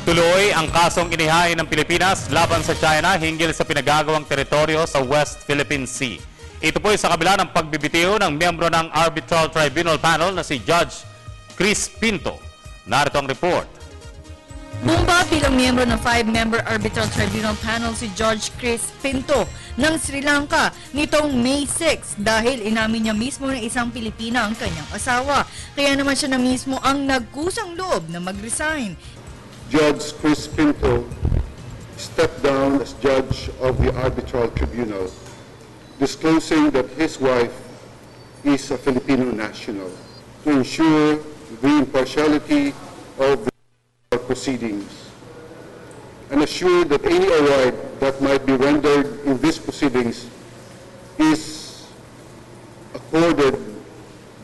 Tuloy ang kasong inihain ng Pilipinas laban sa China hinggil sa pinagagawang teritoryo sa West Philippine Sea. Ito po ay sa kabila ng pagbibitiw ng miyembro ng Arbitral Tribunal Panel na si Judge Chris Pinto. Narito ang report. Bumaba bilang miyembro ng 5-member Arbitral Tribunal Panel si Judge Chris Pinto ng Sri Lanka nitong May 6 dahil inamin niya mismo ng isang Pilipina ang kanyang asawa. Kaya naman siya na mismo ang nagkusang loob na mag-resign. Judge Chris Pinto stepped down as judge of the Arbitral Tribunal, disclosing that his wife is a Filipino national to ensure the impartiality of the proceedings and assure that any award that might be rendered in these proceedings is accorded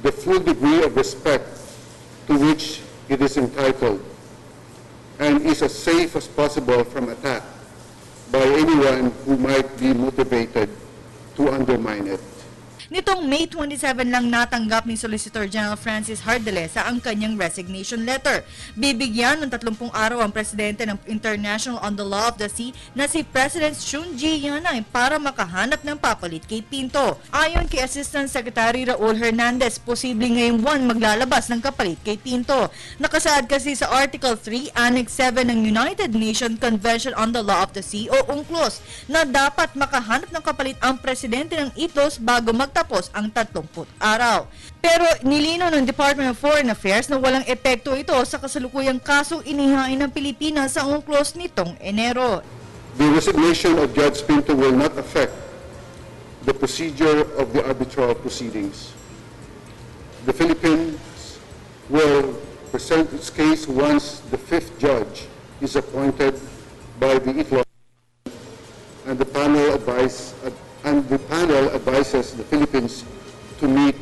the full degree of respect to which it is entitled and is as safe as possible from attack by anyone who might be motivated to undermine it. Nitong May 27 lang natanggap ni Solicitor General Francis Hardalesa ang kanyang resignation letter. Bibigyan ng 30 araw ang presidente ng International on the Law of the Sea na si President Shun Ji-yanay para makahanap ng papalit kay Pinto. Ayon kay Assistant Secretary Raul Hernandez, posible ngayong buwan maglalabas ng kapalit kay Pinto. Nakasaad kasi sa Article 3, Annex 7 ng United Nations Convention on the Law of the Sea o UNCLOS na dapat makahanap ng kapalit ang presidente ng ITLOS bago magtapos ang 30 araw. Pero nilinaw ng Department of Foreign Affairs na walang epekto ito sa kasalukuyang kasong inihain ng Pilipinas sa UNCLOS nitong Enero. The resignation of Judge Pinto will not affect the procedure of the arbitral proceedings. The Philippines will present its case once the 5th judge is appointed by the ITLOS and the panel advises the Philippines to meet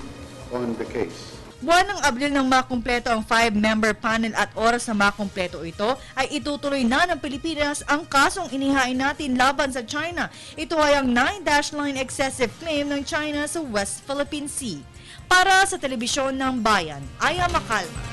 on the case. Buwan ng Abril nang makumpleto ang 5-member panel at oras na makumpleto ito ay itutuloy na ng Pilipinas ang kasong inihain natin laban sa China. Ito ay ang 9-line excessive claim ng China sa West Philippine Sea. Para sa Telebisyon ng Bayan, Aya Macalma.